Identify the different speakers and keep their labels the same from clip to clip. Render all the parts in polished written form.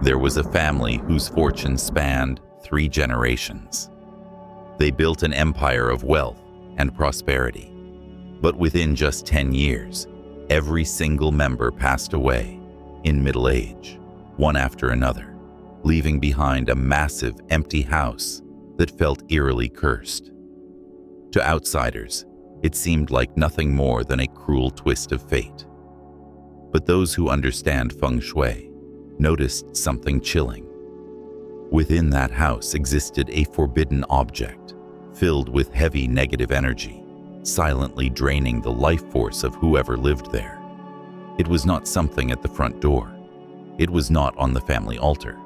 Speaker 1: There was a family whose fortune spanned 3 generations. They built an empire of wealth and prosperity. But within just 10 years, every single member passed away in middle age, one after another, leaving behind a massive empty house that felt eerily cursed. To outsiders, it seemed like nothing more than a cruel twist of fate. But those who understand Feng Shui noticed something chilling. Within that house existed a forbidden object, filled with heavy negative energy, silently draining the life force of whoever lived there. It was not something at the front door. It was not on the family altar.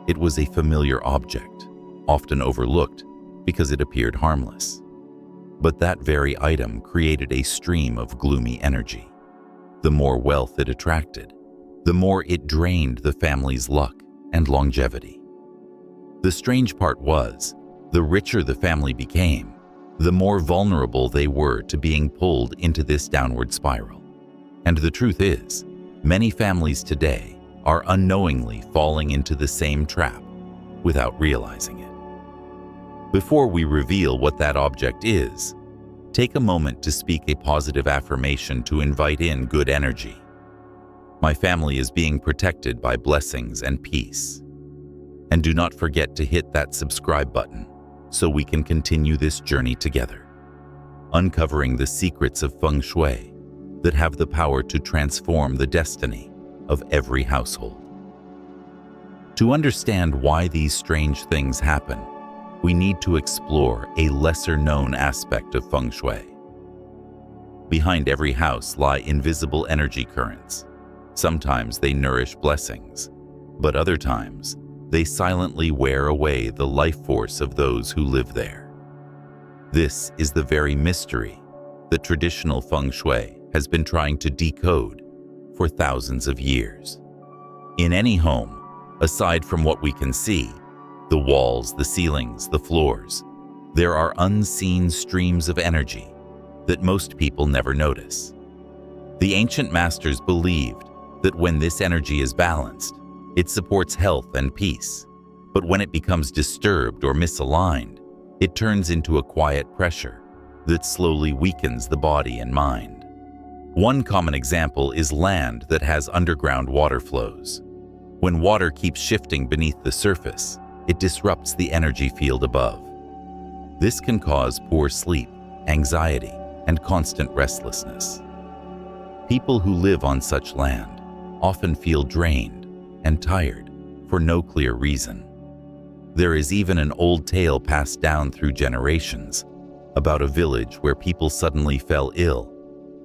Speaker 1: It was a familiar object, often overlooked because it appeared harmless. But that very item created a stream of gloomy energy. The more wealth it attracted, the more it drained the family's luck and longevity. The strange part was, the richer the family became, the more vulnerable they were to being pulled into this downward spiral. And the truth is, many families today are unknowingly falling into the same trap without realizing it. Before we reveal what that object is, take a moment to speak a positive affirmation to invite in good energy. My family is being protected by blessings and peace. And do not forget to hit that subscribe button so we can continue this journey together, uncovering the secrets of Feng Shui that have the power to transform the destiny of every household. To understand why these strange things happen, we need to explore a lesser-known aspect of Feng Shui. Behind every house lie invisible energy currents. Sometimes they nourish blessings, but other times they silently wear away the life force of those who live there. This is the very mystery that traditional Feng Shui has been trying to decode for thousands of years. In any home, aside from what we can see, the walls, the ceilings, the floors, there are unseen streams of energy that most people never notice. The ancient masters believed that when this energy is balanced, it supports health and peace. But when it becomes disturbed or misaligned, it turns into a quiet pressure that slowly weakens the body and mind. One common example is land that has underground water flows. When water keeps shifting beneath the surface, it disrupts the energy field above. This can cause poor sleep, anxiety, and constant restlessness. People who live on such land often feel drained and tired for no clear reason. There is even an old tale passed down through generations about a village where people suddenly fell ill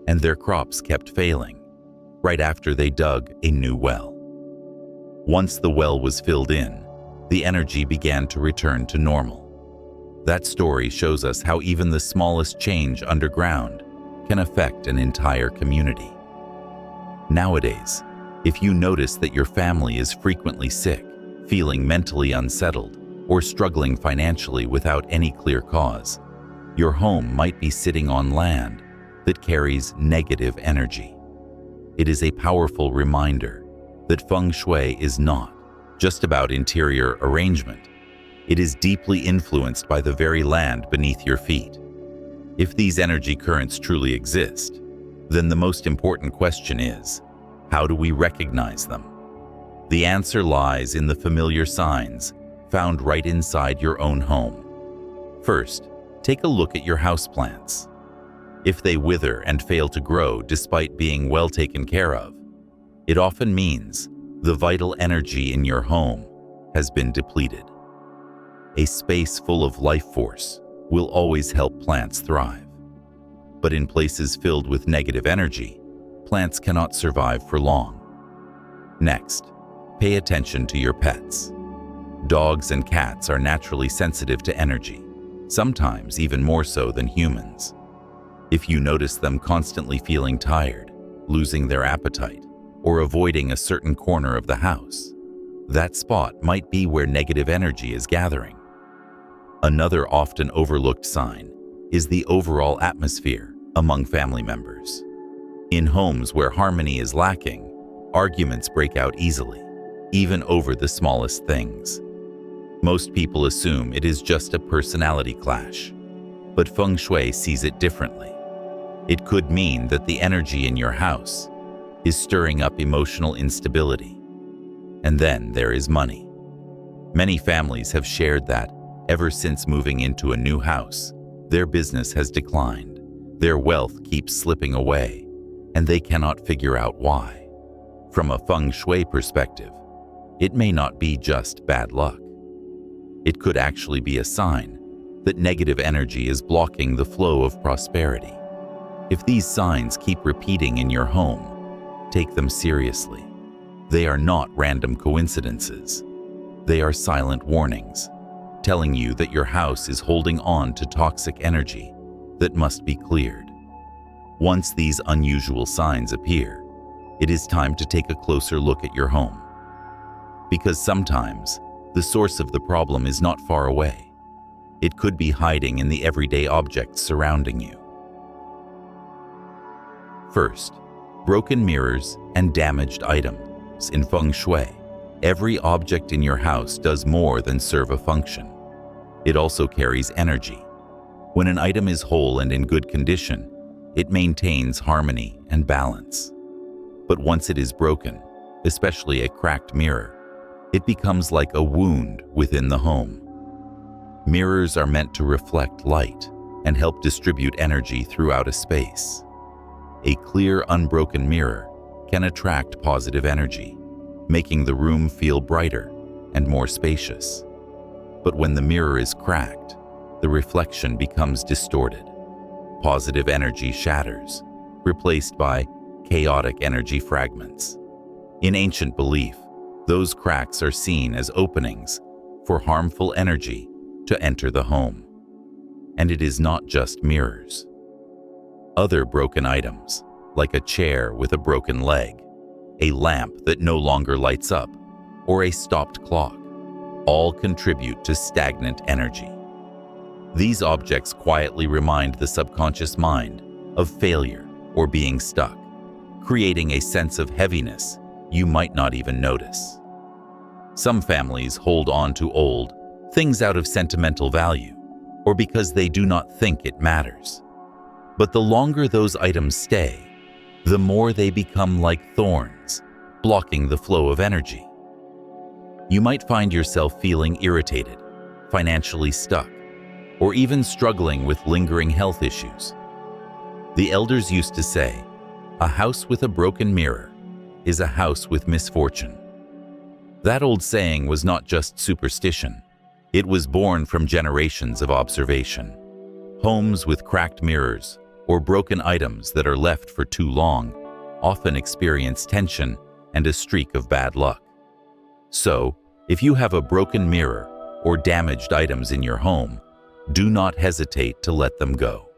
Speaker 1: and their crops kept failing right after they dug a new well. Once the well was filled in, the energy began to return to normal. That story shows us how even the smallest change underground can affect an entire community. Nowadays, if you notice that your family is frequently sick, feeling mentally unsettled, or struggling financially without any clear cause, your home might be sitting on land that carries negative energy. It is a powerful reminder that Feng Shui is not just about interior arrangement. It is deeply influenced by the very land beneath your feet. If these energy currents truly exist, then the most important question is, how do we recognize them? The answer lies in the familiar signs found right inside your own home. First, take a look at your houseplants. If they wither and fail to grow despite being well taken care of, it often means the vital energy in your home has been depleted. A space full of life force will always help plants thrive. But in places filled with negative energy, plants cannot survive for long. Next, pay attention to your pets. Dogs and cats are naturally sensitive to energy, sometimes even more so than humans. If you notice them constantly feeling tired, losing their appetite, or avoiding a certain corner of the house, that spot might be where negative energy is gathering. Another often overlooked sign is the overall atmosphere among family members. In homes where harmony is lacking, arguments break out easily. even over the smallest things. Most people assume it is just a personality clash, but Feng Shui sees it differently. It could mean that the energy in your house is stirring up emotional instability. And then there is money. Many families have shared that, ever since moving into a new house, their business has declined, their wealth keeps slipping away, and they cannot figure out why. From a Feng Shui perspective, it may not be just bad luck. It could actually be a sign that negative energy is blocking the flow of prosperity. If these signs keep repeating in your home, take them seriously. They are not random coincidences. They are silent warnings, telling you that your house is holding on to toxic energy that must be cleared. Once these unusual signs appear, it is time to take a closer look at your home. Because sometimes, the source of the problem is not far away. It could be hiding in the everyday objects surrounding you. First, broken mirrors and damaged items. In Feng Shui, every object in your house does more than serve a function. It also carries energy. When an item is whole and in good condition, it maintains harmony and balance. But once it is broken, especially a cracked mirror, it becomes like a wound within the home. Mirrors are meant to reflect light and help distribute energy throughout a space. A clear, unbroken mirror can attract positive energy, making the room feel brighter and more spacious. But when the mirror is cracked, the reflection becomes distorted. Positive energy shatters, replaced by chaotic energy fragments. In ancient belief, those cracks are seen as openings for harmful energy to enter the home. And it is not just mirrors. Other broken items, like a chair with a broken leg, a lamp that no longer lights up, or a stopped clock, all contribute to stagnant energy. These objects quietly remind the subconscious mind of failure or being stuck, creating a sense of heaviness you might not even notice. Some families hold on to old things out of sentimental value or because they do not think it matters. But the longer those items stay, the more they become like thorns, blocking the flow of energy. You might find yourself feeling irritated, financially stuck, or even struggling with lingering health issues. The elders used to say, "A house with a broken mirror is a house with misfortune." That old saying was not just superstition. It was born from generations of observation. Homes with cracked mirrors or broken items that are left for too long often experience tension and a streak of bad luck. So, if you have a broken mirror or damaged items in your home, do not hesitate to let them go.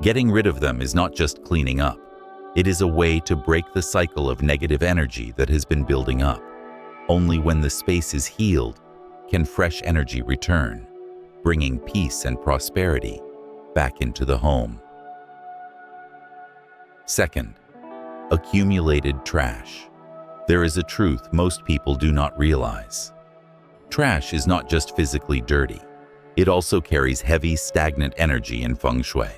Speaker 1: Getting rid of them is not just cleaning up. It is a way to break the cycle of negative energy that has been building up. Only when the space is healed can fresh energy return, bringing peace and prosperity back into the home. Second, accumulated trash. There is a truth most people do not realize. Trash is not just physically dirty. It also carries heavy, stagnant energy in Feng Shui.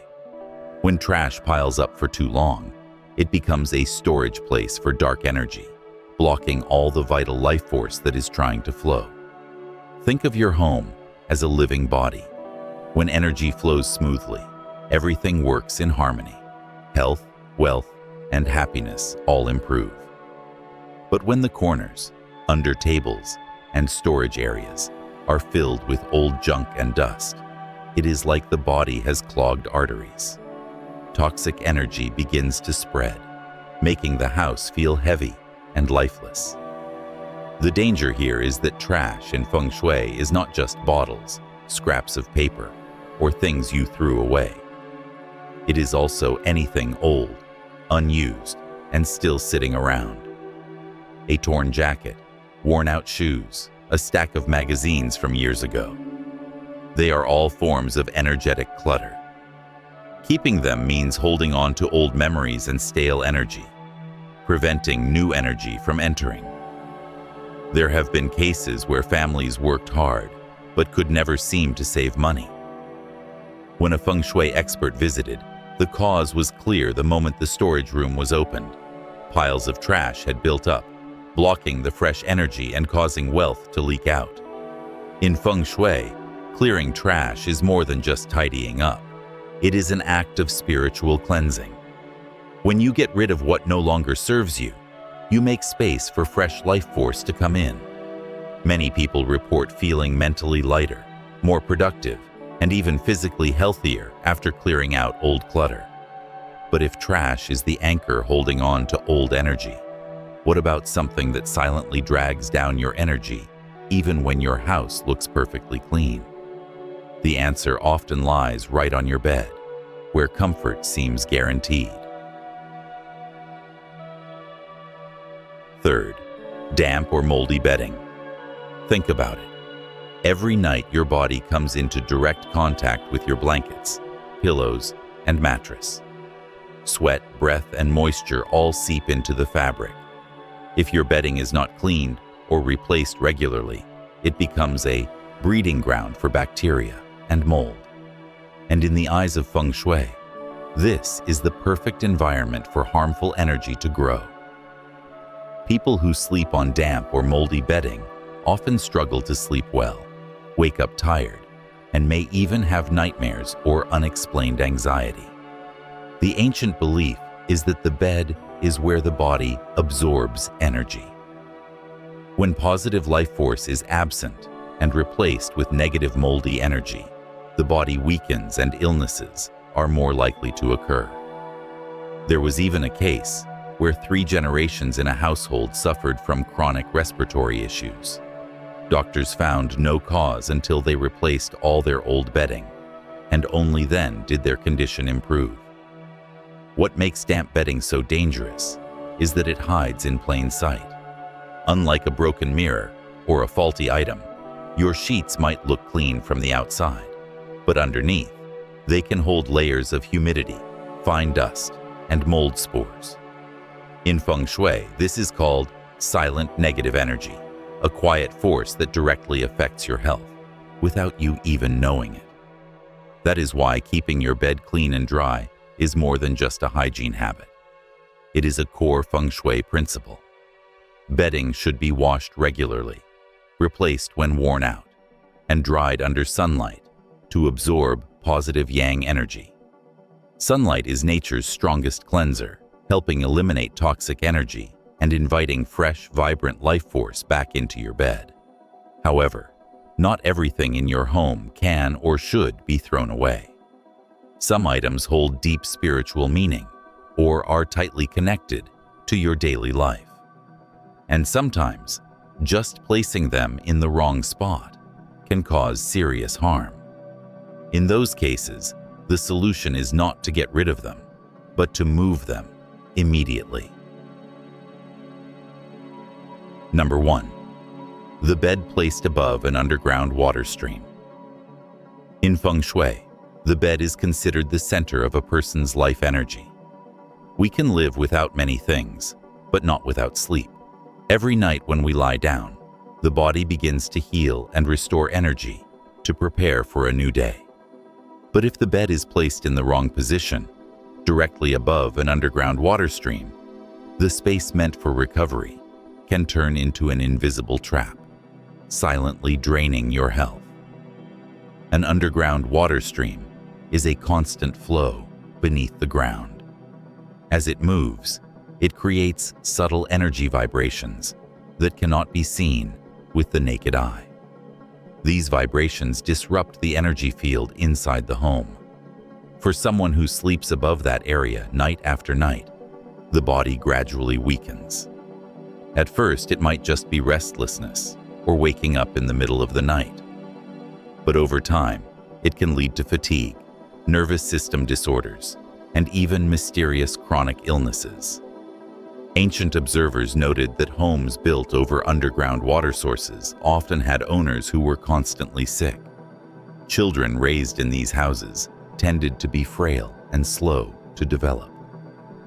Speaker 1: When trash piles up for too long, it becomes a storage place for dark energy, blocking all the vital life force that is trying to flow. Think of your home as a living body. When energy flows smoothly, everything works in harmony. Health, wealth, and happiness all improve. But when the corners, under tables, and storage areas are filled with old junk and dust, it is like the body has clogged arteries. Toxic energy begins to spread, making the house feel heavy and lifeless. The danger here is that trash in Feng Shui is not just bottles, scraps of paper, or things you threw away. It is also anything old, unused, and still sitting around. A torn jacket, worn-out shoes, a stack of magazines from years ago. They are all forms of energetic clutter. Keeping them means holding on to old memories and stale energy, preventing new energy from entering. There have been cases where families worked hard, but could never seem to save money. When a Feng Shui expert visited, the cause was clear the moment the storage room was opened. Piles of trash had built up, blocking the fresh energy and causing wealth to leak out. In Feng Shui, clearing trash is more than just tidying up. It is an act of spiritual cleansing. When you get rid of what no longer serves you, you make space for fresh life force to come in. Many people report feeling mentally lighter, more productive, and even physically healthier after clearing out old clutter. But if trash is the anchor holding on to old energy, what about something that silently drags down your energy even when your house looks perfectly clean? The answer often lies right on your bed, where comfort seems guaranteed. Third, damp or moldy bedding. Think about it. Every night your body comes into direct contact with your blankets, pillows, and mattress. Sweat, breath, and moisture all seep into the fabric. If your bedding is not cleaned or replaced regularly, it becomes a breeding ground for bacteria and mold. And in the eyes of Feng Shui, this is the perfect environment for harmful energy to grow. People who sleep on damp or moldy bedding often struggle to sleep well, wake up tired, and may even have nightmares or unexplained anxiety. The ancient belief is that the bed is where the body absorbs energy. When positive life force is absent and replaced with negative moldy energy, the body weakens and illnesses are more likely to occur. There was even a case where 3 generations in a household suffered from chronic respiratory issues. Doctors found no cause until they replaced all their old bedding, and only then did their condition improve. What makes damp bedding so dangerous is that it hides in plain sight. Unlike a broken mirror or a faulty item, your sheets might look clean from the outside, but underneath, they can hold layers of humidity, fine dust, and mold spores. In Feng Shui, this is called silent negative energy, a quiet force that directly affects your health without you even knowing it. That is why keeping your bed clean and dry is more than just a hygiene habit. It is a core Feng Shui principle. Bedding should be washed regularly, replaced when worn out, and dried under sunlight to absorb positive yang energy. Sunlight is nature's strongest cleanser, helping eliminate toxic energy and inviting fresh, vibrant life force back into your bed. However, not everything in your home can or should be thrown away. Some items hold deep spiritual meaning or are tightly connected to your daily life. And sometimes, just placing them in the wrong spot can cause serious harm. In those cases, the solution is not to get rid of them, but to move them immediately. Number 1. The bed placed above an underground water stream. In Feng Shui, the bed is considered the center of a person's life energy. We can live without many things, but not without sleep. Every night when we lie down, the body begins to heal and restore energy to prepare for a new day. But if the bed is placed in the wrong position, directly above an underground water stream, the space meant for recovery can turn into an invisible trap, silently draining your health. An underground water stream is a constant flow beneath the ground. As it moves, it creates subtle energy vibrations that cannot be seen with the naked eye. These vibrations disrupt the energy field inside the home. For someone who sleeps above that area night after night, the body gradually weakens. At first, it might just be restlessness or waking up in the middle of the night. But over time, it can lead to fatigue, nervous system disorders, and even mysterious chronic illnesses. Ancient observers noted that homes built over underground water sources often had owners who were constantly sick. Children raised in these houses tended to be frail and slow to develop.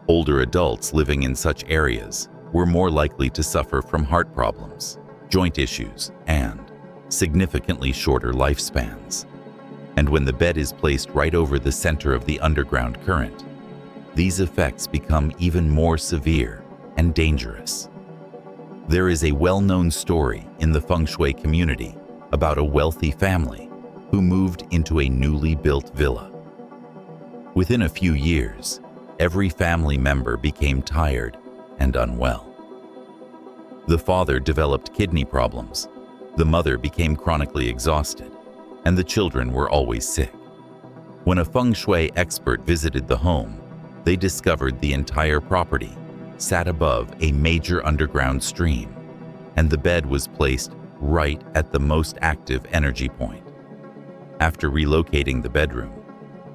Speaker 1: Older adults living in such areas were more likely to suffer from heart problems, joint issues, and significantly shorter lifespans. And when the bed is placed right over the center of the underground current, these effects become even more severe and dangerous. There is a well-known story in the Feng Shui community about a wealthy family who moved into a newly built villa. Within a few years, every family member became tired and unwell. The father developed kidney problems, the mother became chronically exhausted, and the children were always sick. When a Feng Shui expert visited the home, they discovered the entire property sat above a major underground stream, and the bed was placed right at the most active energy point. After relocating the bedroom,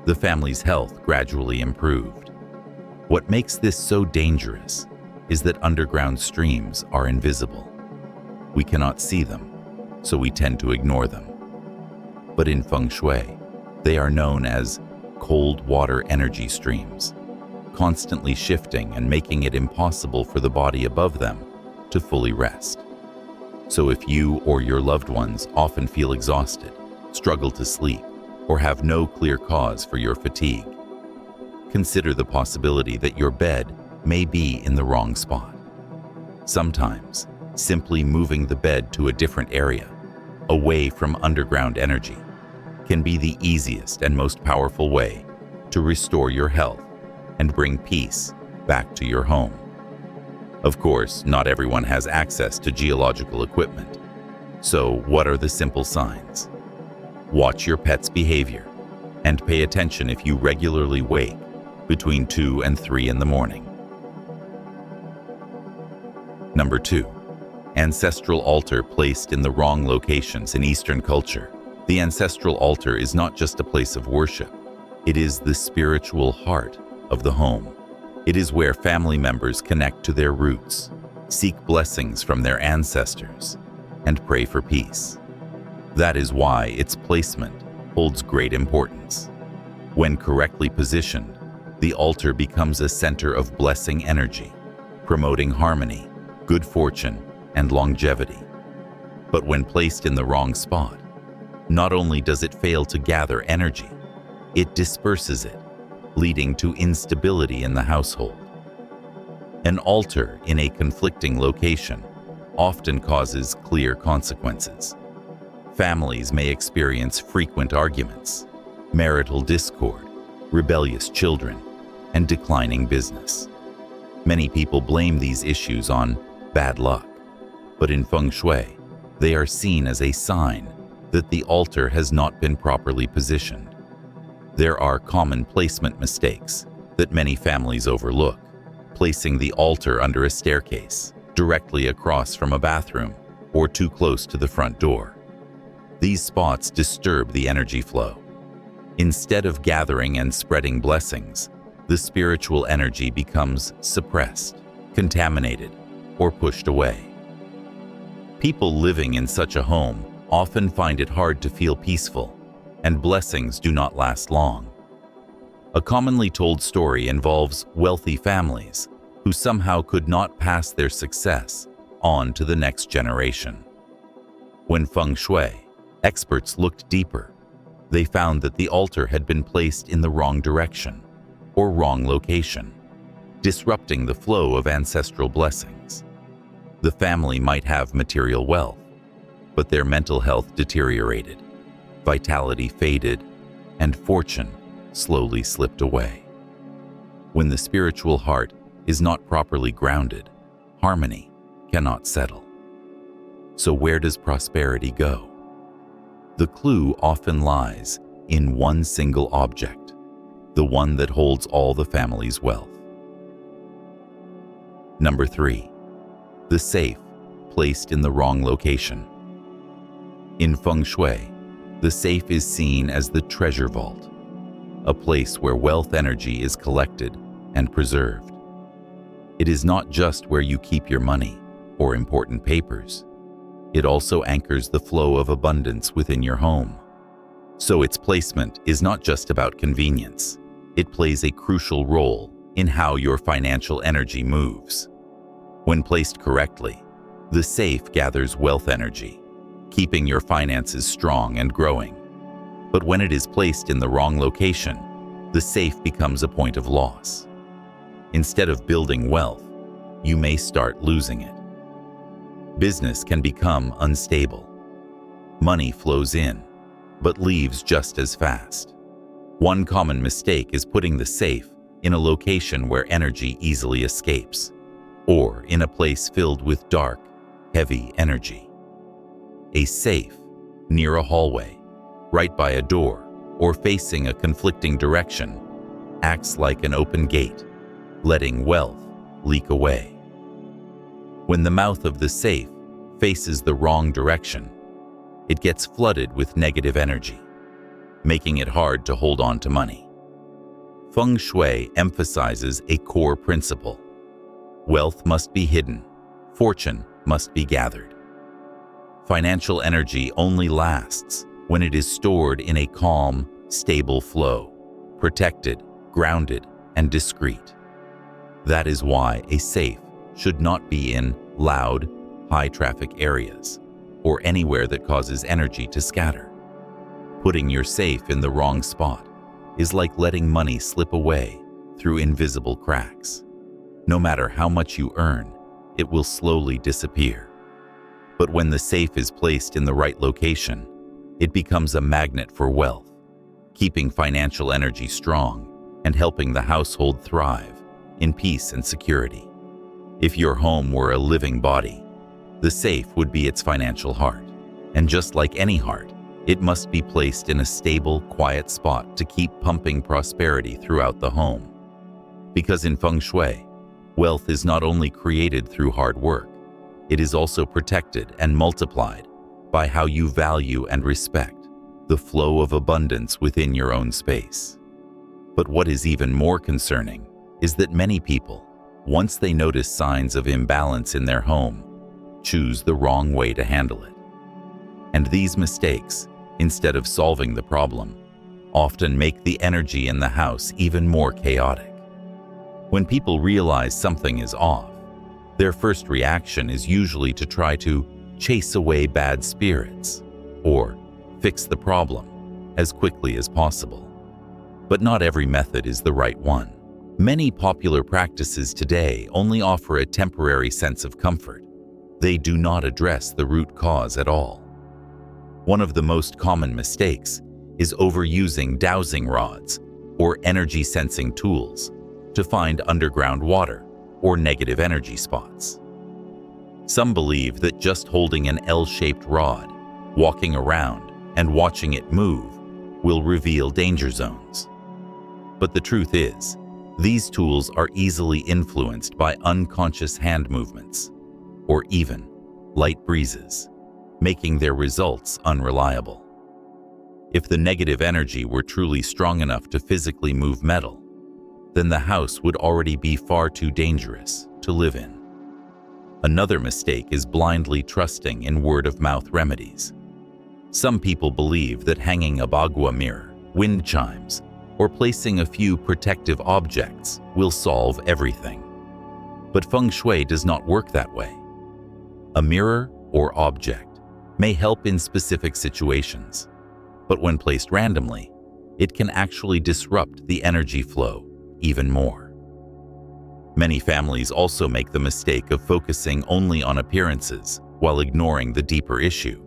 Speaker 1: the family's health gradually improved. What makes this so dangerous is that underground streams are invisible. We cannot see them, so we tend to ignore them. But in Feng Shui, they are known as cold water energy streams, constantly shifting and making it impossible for the body above them to fully rest. So if you or your loved ones often feel exhausted, struggle to sleep, or have no clear cause for your fatigue, consider the possibility that your bed may be in the wrong spot. Sometimes, simply moving the bed to a different area, away from underground energy, can be the easiest and most powerful way to restore your health and bring peace back to your home. Of course, not everyone has access to geological equipment. So, what are the simple signs? Watch your pet's behavior and pay attention if you regularly wake between 2 and 3 in the morning. Number 2. Ancestral altar placed in the wrong locations in Eastern culture. The ancestral altar is not just a place of worship. It is the spiritual heart of the home. It is where family members connect to their roots, seek blessings from their ancestors, and pray for peace. That is why its placement holds great importance. When correctly positioned, the altar becomes a center of blessing energy, promoting harmony, good fortune, and longevity. But when placed in the wrong spot, not only does it fail to gather energy, it disperses it, leading to instability in the household. An altar in a conflicting location often causes clear consequences. Families may experience frequent arguments, marital discord, rebellious children, and declining business. Many people blame these issues on bad luck, but in Feng Shui, they are seen as a sign that the altar has not been properly positioned. There are common placement mistakes that many families overlook: placing the altar under a staircase, directly across from a bathroom, or too close to the front door. These spots disturb the energy flow. Instead of gathering and spreading blessings, the spiritual energy becomes suppressed, contaminated, or pushed away. People living in such a home often find it hard to feel peaceful, and blessings do not last long. A commonly told story involves wealthy families who somehow could not pass their success on to the next generation. When Feng Shui experts looked deeper, they found that the altar had been placed in the wrong direction or wrong location, disrupting the flow of ancestral blessings. The family might have material wealth, but their mental health deteriorated, vitality faded, and fortune slowly slipped away. When the spiritual heart is not properly grounded, harmony cannot settle. So where does prosperity go? The clue often lies in one single object, the one that holds all the family's wealth. Number 3. The safe placed in the wrong location. In Feng Shui, the safe is seen as the treasure vault, a place where wealth energy is collected and preserved. It is not just where you keep your money or important papers. It also anchors the flow of abundance within your home. So its placement is not just about convenience. It plays a crucial role in how your financial energy moves. When placed correctly, The safe gathers wealth energy, keeping your finances strong and growing. But when it is placed in the wrong location, the safe becomes a point of loss. Instead of building wealth, you may start losing it. Business can become unstable. Money flows in, but leaves just as fast. One common mistake is putting the safe in a location where energy easily escapes, or in a place filled with dark, heavy energy. A safe near a hallway, right by a door, or facing a conflicting direction acts like an open gate, letting wealth leak away. When the mouth of the safe faces the wrong direction, it gets flooded with negative energy, making it hard to hold on to money. Feng Shui emphasizes a core principle. Wealth must be hidden, fortune must be gathered. Financial energy only lasts when it is stored in a calm, stable flow, protected, grounded, and discreet. That is why a safe should not be in loud, high-traffic areas or anywhere that causes energy to scatter. Putting your safe in the wrong spot is like letting money slip away through invisible cracks. No matter how much you earn, it will slowly disappear. But when the safe is placed in the right location, it becomes a magnet for wealth, keeping financial energy strong and helping the household thrive in peace and security. If your home were a living body, the safe would be its financial heart. And just like any heart, it must be placed in a stable, quiet spot to keep pumping prosperity throughout the home. Because in Feng Shui, wealth is not only created through hard work, it is also protected and multiplied by how you value and respect the flow of abundance within your own space. But what is even more concerning is that many people, once they notice signs of imbalance in their home, choose the wrong way to handle it. And these mistakes, instead of solving the problem, often make the energy in the house even more chaotic. When people realize something is off, their first reaction is usually to try to chase away bad spirits or fix the problem as quickly as possible. But not every method is the right one. Many popular practices today only offer a temporary sense of comfort. They do not address the root cause at all. One of the most common mistakes is overusing dowsing rods or energy-sensing tools to find underground water or negative energy spots. Some believe that just holding an L-shaped rod, walking around, and watching it move will reveal danger zones. But the truth is, these tools are easily influenced by unconscious hand movements or even light breezes, making their results unreliable. If the negative energy were truly strong enough to physically move metal, then the house would already be far too dangerous to live in. Another mistake is blindly trusting in word-of-mouth remedies. Some people believe that hanging a bagua mirror, wind chimes, or placing a few protective objects will solve everything. But Feng Shui does not work that way. A mirror or object may help in specific situations, but when placed randomly, it can actually disrupt the energy flow even more. Many families also make the mistake of focusing only on appearances while ignoring the deeper issue.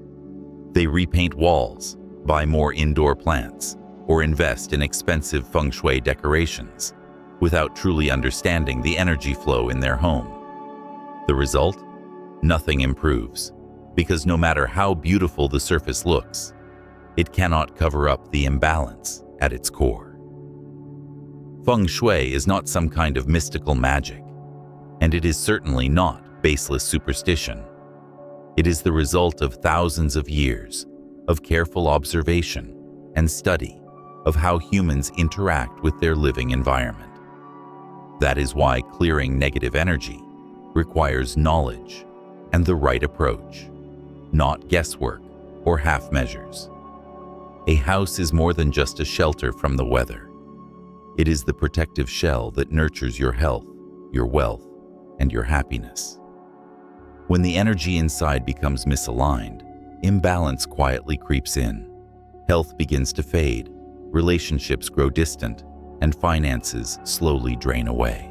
Speaker 1: They repaint walls, buy more indoor plants, or invest in expensive Feng Shui decorations without truly understanding the energy flow in their home. The result? Nothing improves, because no matter how beautiful the surface looks, it cannot cover up the imbalance at its core. Feng Shui is not some kind of mystical magic, and it is certainly not baseless superstition. It is the result of thousands of years of careful observation and study of how humans interact with their living environment. That is why clearing negative energy requires knowledge and the right approach, not guesswork or half measures. A house is more than just a shelter from the weather. It is the protective shell that nurtures your health, your wealth, and your happiness. When the energy inside becomes misaligned, imbalance quietly creeps in. Health begins to fade, relationships grow distant, and finances slowly drain away.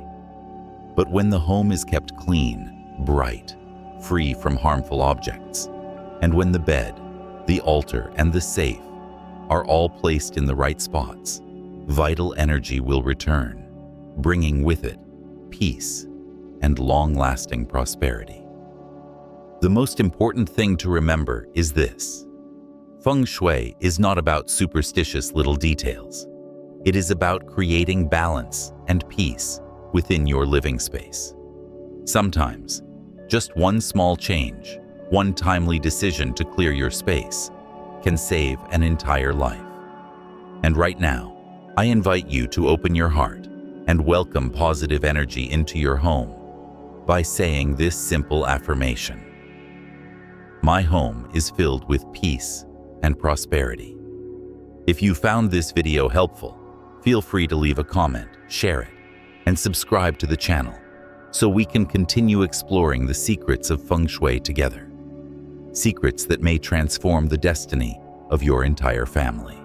Speaker 1: But when the home is kept clean, bright, free from harmful objects, and when the bed, the altar, and the safe are all placed in the right spots, vital energy will return, bringing with it peace and long-lasting prosperity. The most important thing to remember is this: Feng Shui is not about superstitious little details. It is about creating balance and peace within your living space. Sometimes, just one small change, one timely decision to clear your space, can save an entire life. And right now, I invite you to open your heart and welcome positive energy into your home by saying this simple affirmation: My home is filled with peace and prosperity. If you found this video helpful, feel free to leave a comment, share it, and subscribe to the channel so we can continue exploring the secrets of Feng Shui together. Secrets that may transform the destiny of your entire family.